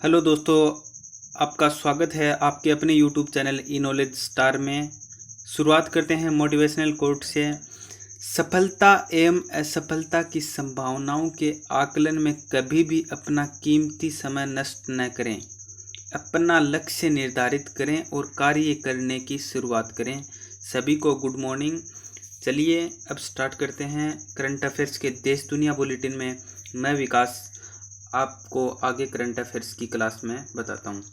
Hello दोस्तों, आपका स्वागत है आपके अपने यूट्यूब चैनल ई नॉलेज स्टार में। शुरुआत करते हैं मोटिवेशनल कोट से। सफलता एवं असफलता की संभावनाओं के आकलन में कभी भी अपना कीमती समय नष्ट न करें। अपना लक्ष्य निर्धारित करें और कार्य करने की शुरुआत करें। सभी को गुड मॉर्निंग। चलिए अब स्टार्ट करते हैं करंट अफेयर्स के देश दुनिया बुलेटिन में। मैं विकास आपको आगे करंट अफेयर्स की क्लास में बताता हूँ।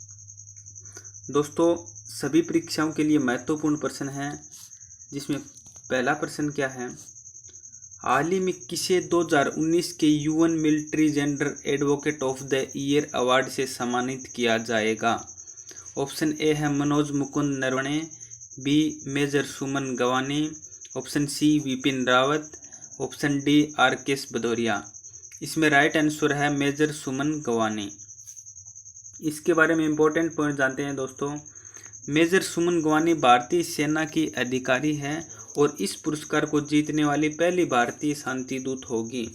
दोस्तों, सभी परीक्षाओं के लिए महत्वपूर्ण प्रश्न हैं, जिसमें पहला प्रश्न क्या है। हाल ही में किसे 2019 के UN military gender advocate of the year award से सम्मानित किया जाएगा। ऑप्शन ए है Manoj Mukund Naravane, B major Suman Gawani, option C Vipin Rawat, option D RKS Bhadauria. इसमें राइट आंसर है मेजर सुमन गवानी। इसके बारे में इम्पोर्टेंट पॉइंट जानते हैं दोस्तों। मेजर सुमन गवानी भारतीय सेना की अधिकारी है और इस पुरस्कार को जीतने वाली पहली भारतीय शांति दूत होगी।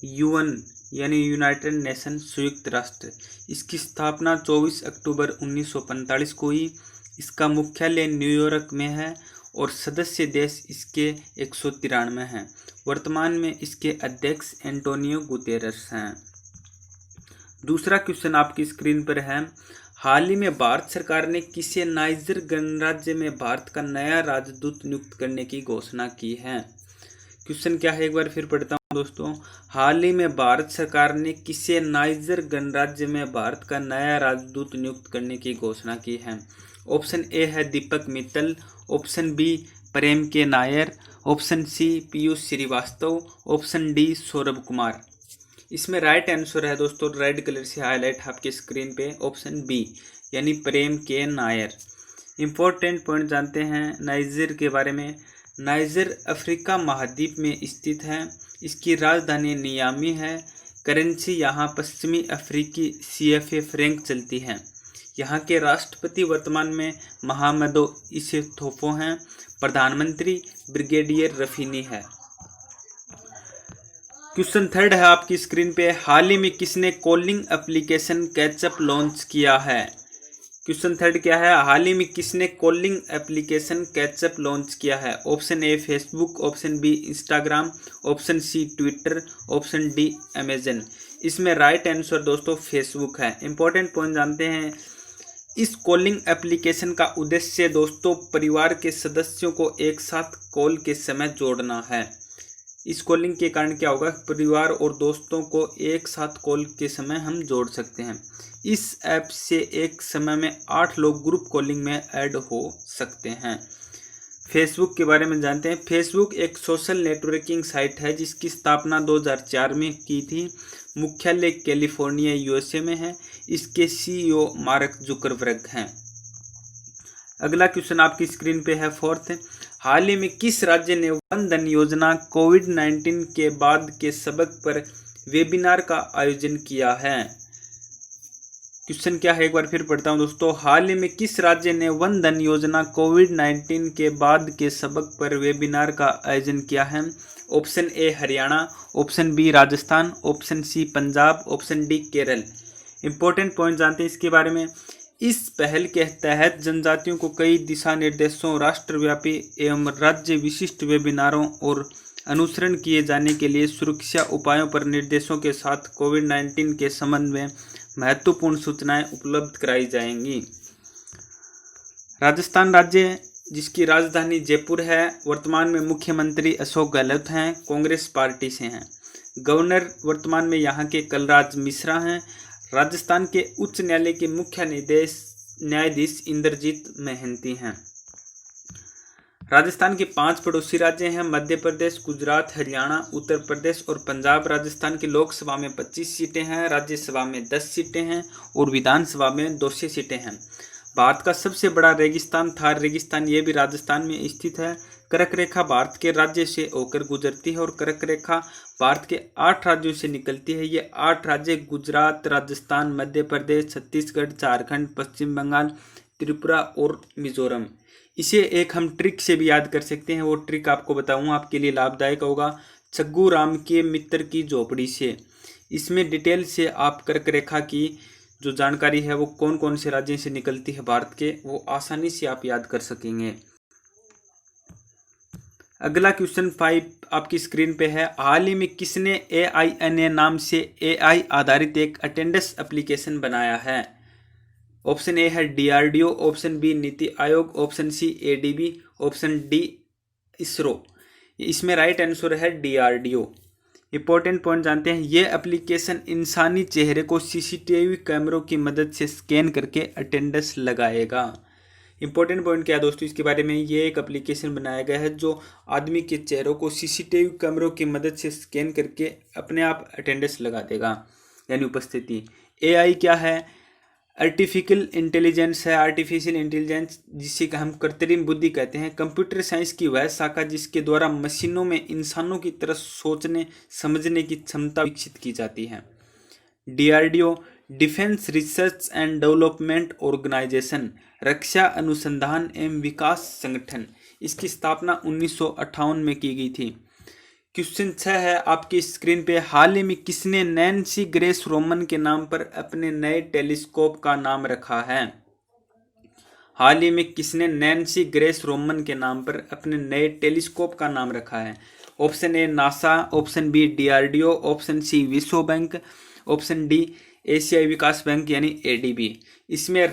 यूएन यानी यूनाइटेड नेशन संयुक्त राष्ट्र, इसकी स्थापना 24 अक्टूबर 1945 को हुई। इसका मुख्यालय न्यूयॉर्क में है और सदस्य देश इसके 193 हैं। वर्तमान में इसके अध्यक्ष एंटोनियो गुतेरस हैं। दूसरा क्वेश्चन आपकी स्क्रीन पर है। हाल ही में भारत सरकार ने किसे नाइजर गणराज्य में भारत का नया राजदूत नियुक्त करने की घोषणा की है। क्वेश्चन क्या है, एक बार फिर पढ़ता हूँ दोस्तों। हाल ही में भारत सरकार ने किसे नाइजर गणराज्य में भारत का नया राजदूत नियुक्त करने की घोषणा की है। ऑप्शन ए है Deepak Mittal, option B Prem K Nair, option C Piyush Srivastava, option D Saurabh Kumar. इसमें राइट आंसर है दोस्तों, रेड कलर से हाईलाइट आपके स्क्रीन पे, ऑप्शन बी यानी Prem K Nair. Important point जानते हैं नाइजर के बारे में। नाइजर अफ्रीका महाद्वीप में स्थित है। इसकी राजधानी नियामी है। करेंसी यहाँ पश्चिमी अफ्रीकी सीएफए फ्रैंक चलती है। यहाँ के राष्ट्रपति वर्तमान में महामदो इसेथोफो हैं। प्रधानमंत्री ब्रिगेडियर रफीनी है। क्वेश्चन थर्ड है आपकी स्क्रीन पे। हाल ही में किसने कॉलिंग एप्लीकेशन कैचअप लॉन्च किया है। क्वेश्चन थर्ड क्या है, हाल ही में किसने कॉलिंग एप्लीकेशन कैचअप लॉन्च किया है। Option A Facebook, option B Instagram, option C Twitter, option D Amazon. इसमें राइट आंसर दोस्तों फेसबुक है। इंपॉर्टेंट पॉइंट जानते हैं। इस कॉलिंग एप्लीकेशन का उद्देश्य दोस्तों परिवार के सदस्यों को एक साथ कॉल के समय जोड़ना है। इस कॉलिंग के कारण क्या होगा, परिवार और दोस्तों को एक साथ कॉल के समय हम जोड़ सकते हैं। इस ऐप से एक समय में 8 लोग ग्रुप कॉलिंग में ऐड हो सकते हैं। फेसबुक के बारे में जानते हैं। फेसबुक एक सोशल नेटवर्किंग साइट है जिसकी स्थापना 2004 में की थी। मुख्यालय कैलिफोर्निया यूएसए में है। इसके सीईओ मार्क जुकरबर्ग हैं। अगला क्वेश्चन आपकी स्क्रीन पे है फोर्थ। हाल ही में किस राज्य ने वन धन योजना कोविड-19 के बाद के सबक पर वेबिनार का आयोजन किया है। क्वेश्चन क्या है, एक बार फिर पढ़ता हूं दोस्तों। हाल ही में किस राज्य ने वन धन योजना कोविड-19 के बाद के सबक पर वेबिनार का आयोजन किया है। Option A Haryana, option B Rajasthan, option C Punjab, option D Kerala. Important point जानते हैं इसके बारे में। इस पहल के तहत जनजातियों को कई दिशा निर्देशों, राष्ट्रव्यापी एवं राज्य विशिष्ट वेबिनारों और अनुसरण किए जाने के लिए सुरक्षा उपायों पर निर्देशों के साथ कोविड-19 के संबंध में महत्वपूर्ण सूचनाएं उपलब्ध कराई जाएंगी। राजस्थान राज्य, जिसकी राजधानी जयपुर है, वर्तमान में मुख्यमंत्री अशोक गहलोत हैं, कांग्रेस पार्टी से हैं। गवर्नर वर्तमान में यहाँ के कलराज मिश्रा हैं। राजस्थान के उच्च न्यायालय के मुख्य न्यायाधीश इंद्रजीत महंती हैं। राजस्थान के 5 पड़ोसी राज्य हैं, मध्य प्रदेश, गुजरात, हरियाणा, उत्तर प्रदेश और पंजाब। राजस्थान की लोकसभा में 25 सीटें हैं, राज्यसभा में 10 सीटें हैं और विधानसभा में 200 सीटें हैं। भारत का सबसे बड़ा रेगिस्तान थार रेगिस्तान ये भी राजस्थान में स्थित है। कर्क रेखा भारत के राज्य से होकर गुजरती है और कर्क रेखा भारत के 8 राज्यों से निकलती है। ये 8 राज्य गुजरात, राजस्थान, मध्य प्रदेश, छत्तीसगढ़, झारखंड, पश्चिम बंगाल, त्रिपुरा और मिजोरम। इसे एक हम ट्रिक से भी याद कर सकते हैं। वो ट्रिक आपको बताऊंगा, आपके लिए लाभदायक होगा। छग्गू राम के मित्र की झोपड़ी से। इसमें डिटेल से आप कर्क रेखा की जो जानकारी है वो कौन कौन से राज्यों से निकलती है भारत के, वो आसानी से आप याद कर सकेंगे। अगला क्वेश्चन 5 आपकी स्क्रीन पे है। हाल ही में किसने AINA नाम से AI आधारित एक अटेंडेंस एप्लीकेशन बनाया है? ऑप्शन ए है DRDO, option B NITI Aayog, option C ADB, option D ISRO. इसमें राइट आंसर है DRDO। इंपॉर्टेंट पॉइंट जानते हैं। ये एप्लीकेशन इंसानी चेहरे को CCTV कैमरों की मदद से स्कैन करके अटेंडेंस लगाएगा। इंपॉर्टेंट पॉइंट क्या है दोस्तों इसके बारे में, ये एक एप्लीकेशन बनाया गया है जो आदमी के चेहरों को CCTV कैमरों की मदद से स्कैन करके अपने आप अटेंडेंस लगा देगा, यानी उपस्थिति। AI क्या है? आर्टिफिशियल इंटेलिजेंस है। आर्टिफिशियल इंटेलिजेंस जिसे हम कृत्रिम बुद्धि कहते हैं, कंप्यूटर साइंस की वह शाखा जिसके द्वारा मशीनों में इंसानों की तरह सोचने समझने की क्षमता विकसित की जाती है। DRDO defence research and development organisation, रक्षा अनुसंधान एवं विकास संगठन। इसकी स्थापना 1958 में की गई थी। क्वेश्चन 6 है आपकी स्क्रीन पे। हाल ही में किसने नैन्सी ग्रेस रोमन के नाम पर अपने नए टेलीस्कोप का नाम रखा है? हाल ही में किसने नैन्सी ग्रेस रोमन के नाम पर अपने नए टेलीस्कोप का नाम रखा है? Option A NASA, option B DRDO, option C विश्व बैंक, ऑप्शन डी एशियाई विकास बैंक यानी ADB। इसमें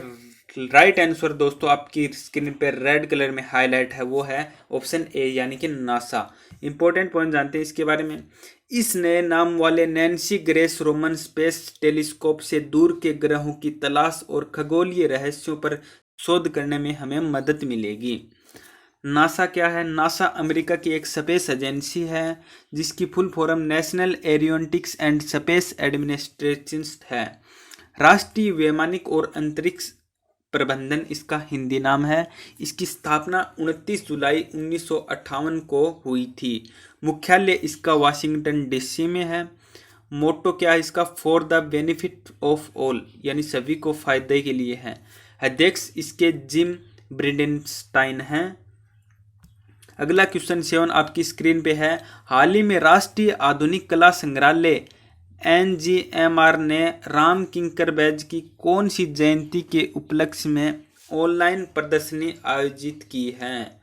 राइट आंसर दोस्तों आपकी स्क्रीन पर रेड कलर में हाईलाइट है, वो है ऑप्शन ए यानी कि नासा। इंपॉर्टेंट पॉइंट जानते हैं इसके बारे में। इस नए नाम वाले Nancy grace Roman space telescope से दूर के ग्रहों की तलाश और खगोलीय रहस्यों पर शोध करने में हमें मदद मिलेगी। नासा क्या है? नासा अमेरिका की एक स्पेस एजेंसी है जिसकी full form national aeronautics and space administration है। राष्ट्रीय वैमानिक और अंतरिक्ष प्रबंधन इसका हिंदी नाम है। इसकी स्थापना 29 जुलाई 1958 को हुई थी। मुख्यालय इसका वाशिंगटन DC में है। मोटो क्या है इसका? For the benefit of all, यानी सभी को फायदे के लिए है। अध्यक्ष इसके जिम ब्रिडेनस्टाइन हैं। अगला क्वेश्चन 7 आपकी स्क्रीन पे है। हाल ही में राष्ट्रीय आधुनिक कला संग्रहालय NGMR ने राम किंकर बैज की कौन सी जयंती के उपलक्ष्य में ऑनलाइन प्रदर्शनी आयोजित की है?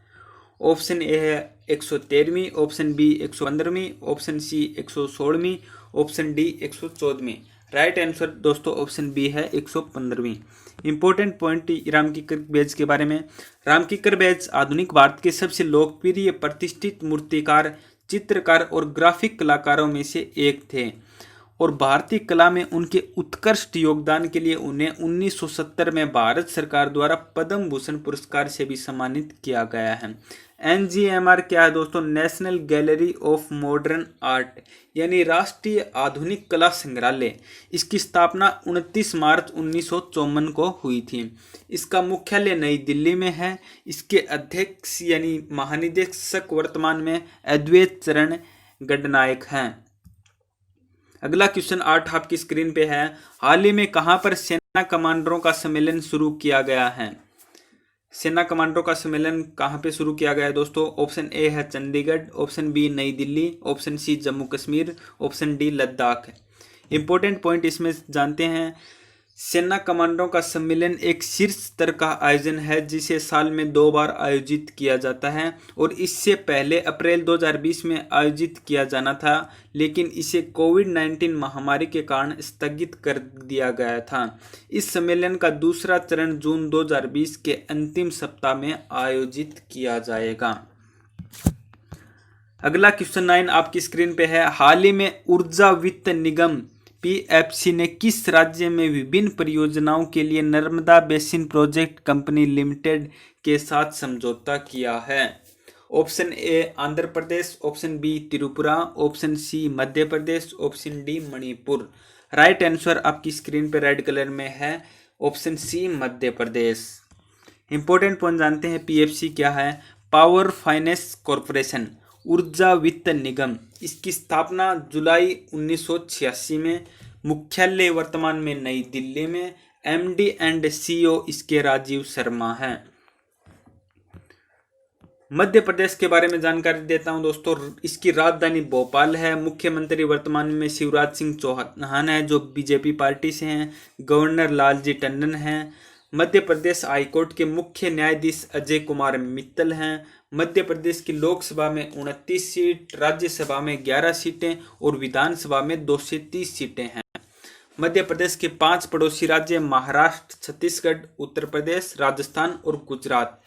ऑप्शन ए है 113वीं, ऑप्शन बी 115वीं, ऑप्शन सी 116वीं, ऑप्शन डी 114वीं। राइट आंसर दोस्तों ऑप्शन बी है 115वीं। इंपॉर्टेंट पॉइंट राम किंकर बैज के बारे में। राम किंकर बैज आधुनिक भारत के सबसे लोकप्रिय प्रतिष्ठित मूर्तिकार, चित्रकार और ग्राफिक कलाकारों में से एक थे और भारतीय कला में उनके उत्कृष्ट योगदान के लिए उन्हें 1970 में भारत सरकार द्वारा पद्म भूषण पुरस्कार से भी सम्मानित किया गया है। NGMR क्या है दोस्तों? National gallery of modern art, यानी राष्ट्रीय आधुनिक कला संग्रहालय। इसकी स्थापना 29 मार्च 1954 को हुई थी। इसका मुख्यालय नई दिल्ली में है। इसके अध्यक्ष यानी महानिदेशक वर्तमान में अद्वैत चरण गडनायक हैं। अगला क्वेश्चन 8 आपकी स्क्रीन पे है। हाल ही में कहां पर सेना कमांडरों का सम्मेलन शुरू किया गया है? सेना कमांडरों का सम्मेलन कहां पे शुरू किया गया है दोस्तों? ऑप्शन ए है Chandigarh, option B Nai Delhi, option C Jammu Kashmir, option D Ladakh. Important point इसमें जानते हैं। सेना कमांडरों का सम्मेलन एक शीर्ष स्तर का आयोजन है जिसे साल में 2 बार आयोजित किया जाता है और इससे पहले अप्रैल 2020 में आयोजित किया जाना था, लेकिन इसे कोविड-19 महामारी के कारण स्थगित कर दिया गया था। इस सम्मेलन का दूसरा चरण जून 2020 के अंतिम सप्ताह में आयोजित किया जाएगा। अगला क्वेश्चन 9 आपकी स्क्रीन पे है। हाल ही में ऊर्जा वित्त निगम PFC ने किस राज्य में विभिन्न परियोजनाओं के लिए Narmada basin project company limited के साथ समझौता किया है? Option A Andhra Pradesh, option B Tripura, option C Madhya Pradesh, option D Manipur. Right answer आपकी स्क्रीन पर रेड कलर में है option C Madhya Pradesh. Important point जानते हैं। PFC क्या है? पावर फाइनेंस कॉरपोरेशन, ऊर्जा वित्त निगम। इसकी स्थापना जुलाई 1986 में। मुख्यालय वर्तमान में नई दिल्ली में। MD एंड CEO इसके राजीव शर्मा हैं। मध्य प्रदेश के बारे में जानकारी देता हूं दोस्तों। इसकी राजधानी भोपाल है। मुख्यमंत्री वर्तमान में शिवराज सिंह चौहान है जो बीजेपी पार्टी से हैं। गवर्नर लालजी टंडन हैं। मध्य प्रदेश हाईकोर्ट के मुख्य न्यायाधीश अजय कुमार मित्तल हैं। मध्य प्रदेश की लोकसभा में 29 सीट, राज्यसभा में 11 सीटें और विधानसभा में 230 सीटें हैं। मध्य प्रदेश के 5 पड़ोसी राज्य महाराष्ट्र, छत्तीसगढ़, उत्तर प्रदेश, राजस्थान और गुजरात।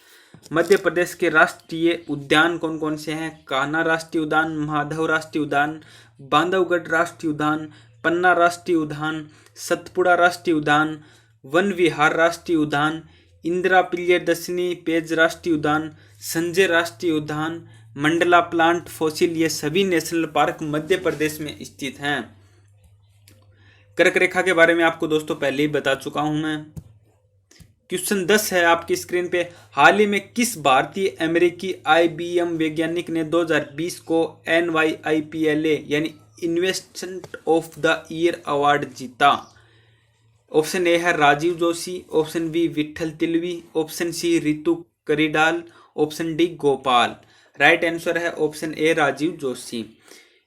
मध्य प्रदेश के राष्ट्रीय उद्यान कौन कौन से हैं? कान्हा राष्ट्रीय उद्यान, माधव राष्ट्रीय उद्यान, बांधवगढ़ राष्ट्रीय उद्यान, पन्ना राष्ट्रीय उद्यान, सतपुड़ा राष्ट्रीय उद्यान, वन विहार राष्ट्रीय उद्यान, इंदिरा प्रियदर्शनी पेज राष्ट्रीय उद्यान, संजय राष्ट्रीय उद्यान, मंडला प्लांट फॉसिल, ये सभी नेशनल पार्क मध्य प्रदेश में स्थित हैं। कर्क रेखा के बारे में आपको दोस्तों पहले ही बता चुका हूं मैं। क्वेश्चन 10 है आपकी स्क्रीन पे। हाल ही में किस भारतीय अमेरिकी IBM वैज्ञानिक ने 2020 को NYIPLA यानी investment of the year award जीता? ऑप्शन ए है Rajiv Joshi, option B Vithal Tilvi, option C Ritu Karidhal, option D Gopal. Right answer है option A Rajiv Joshi.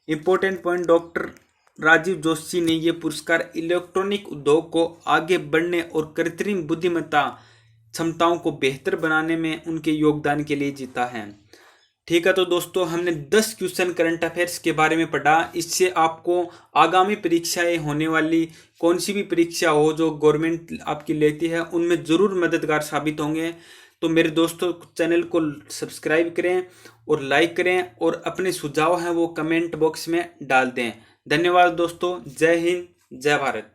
Important point, doctor Rajiv Joshi ने यह पुरस्कार इलेक्ट्रॉनिक उद्योग को आगे बढ़ने और कृत्रिम बुद्धिमत्ता क्षमताओं को बेहतर बनाने में उनके योगदान के लिए जीता है। ठीक है, तो दोस्तों हमने 10 क्वेश्चन करंट अफेयर्स के बारे में पढ़ा। इससे आपको आगामी परीक्षाएं होने वाली कौन सी भी परीक्षा हो जो गवर्नमेंट आपकी लेती है उनमें ज़रूर मददगार साबित होंगे। तो मेरे दोस्तों चैनल को सब्सक्राइब करें और लाइक करें और अपने सुझाव हैं वो कमेंट बॉक्स में डाल दें। धन्यवाद दोस्तों। जय हिंद, जय भारत।